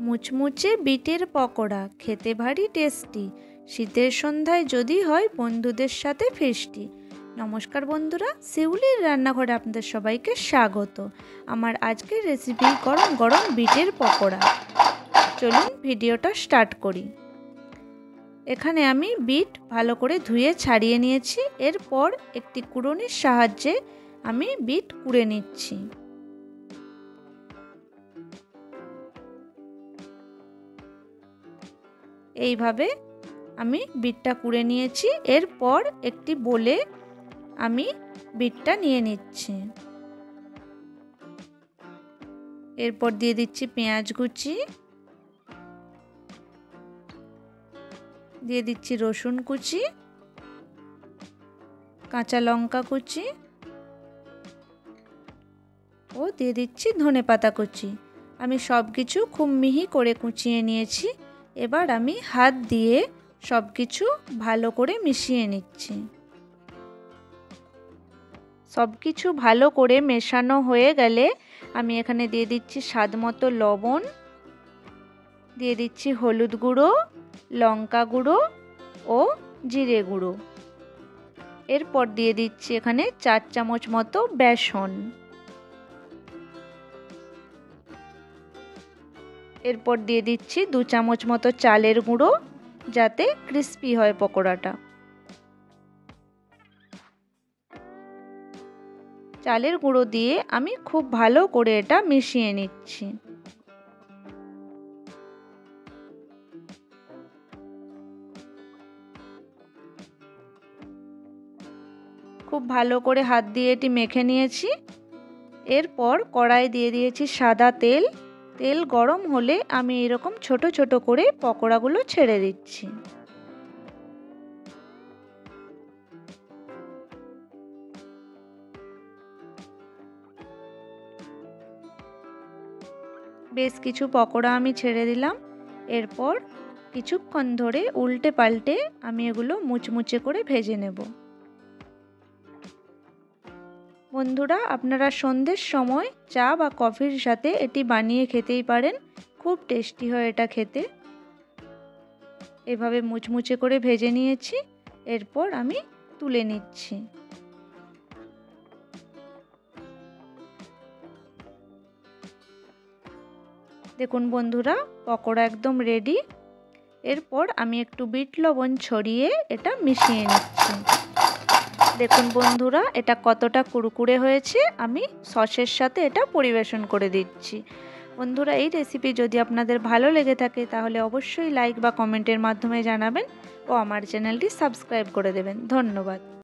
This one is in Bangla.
মুচমুচে বিটের পকোড়া খেতে ভারী টেস্টি। শীতের সন্ধ্যায় যদি হয় বন্ধুদের সাথে ফিস্টি। নমস্কার বন্ধুরা, শিউলির রান্নাঘরে আপনাদের সবাইকে স্বাগত। আমার আজকের রেসিপি গরম গরম বিটের পকোড়া। চলুন ভিডিওটা স্টার্ট করি। এখানে আমি বিট ভালো করে ধুয়ে ছাড়িয়ে নিয়েছি। এরপর একটি কুড়ুনির সাহায্যে আমি বিট কুড়ে নিচ্ছি। এইভাবে আমি বিটটা কুড়ে নিয়েছি। এরপর একটি বোলে আমি বিটটা নিয়ে নিচ্ছি। এরপর দিয়ে দিচ্ছি পেঁয়াজ কুচি, দিয়ে দিচ্ছি রসুন কুচি, কাঁচা লঙ্কা কুচি ও দিয়ে দিচ্ছি ধনেপাতা কুচি। আমি সব কিছু খুব মিহি করে কুচিয়ে নিয়েছি। এবার আমি হাত দিয়ে সব কিছু ভালো করে মিশিয়ে নিচ্ছি। সব কিছু ভালো করে মেশানো হয়ে গেলে আমি এখানে দিয়ে দিচ্ছি স্বাদ মতো লবণ, দিয়ে দিচ্ছি হলুদ গুঁড়ো, লঙ্কা গুঁড়ো ও জিরে গুঁড়ো। এরপর দিয়ে দিচ্ছি এখানে 4 চামচ মতো বেসন। এরপর দিয়ে দিচ্ছি 2 চামচ মতো চালের গুঁড়ো, যাতে ক্রিস্পি হয় পকোড়াটা। চালের গুঁড়ো দিয়ে আমি খুব ভালো করে এটা মিশিয়ে নিচ্ছি। খুব ভালো করে হাত দিয়ে এটি মেখে নিয়েছি। এরপর কড়াই দিয়ে দিয়েছি সাদা তেল। তেল গরম হলে আমি এরকম ছোট ছোট করে পকোড়াগুলো ছেড়ে দিচ্ছি। বেশ কিছু পকোড়া আমি ছেড়ে দিলাম। এরপর কিছুক্ষণ ধরে উল্টে পাল্টে আমি এগুলো মুচমুচে করে ভেজে নেব। বন্ধুরা, আপনারা সন্ধ্যের সময় চা বা কফির সাথে এটি বানিয়ে খেতেই পারেন। খুব টেস্টি হয় এটা খেতে। এভাবে মুচমুচে করে ভেজে নিয়েছি। এরপর আমি তুলে নিচ্ছি। দেখুন বন্ধুরা, পকোড়া একদম রেডি। এরপর আমি একটু বিট লবণ ছড়িয়ে এটা মিশিয়ে নিচ্ছি। দেখুন বন্ধুরা, এটা কতটা কুরকুরে হয়েছে। আমি সসের সাথে এটা পরিবেশন করে দিচ্ছি। বন্ধুরা, এই রেসিপি যদি আপনাদের ভালো লেগে থাকে তাহলে অবশ্যই লাইক বা কমেন্টের মাধ্যমে জানাবেন ও আমার চ্যানেলটি সাবস্ক্রাইব করে দেবেন। ধন্যবাদ।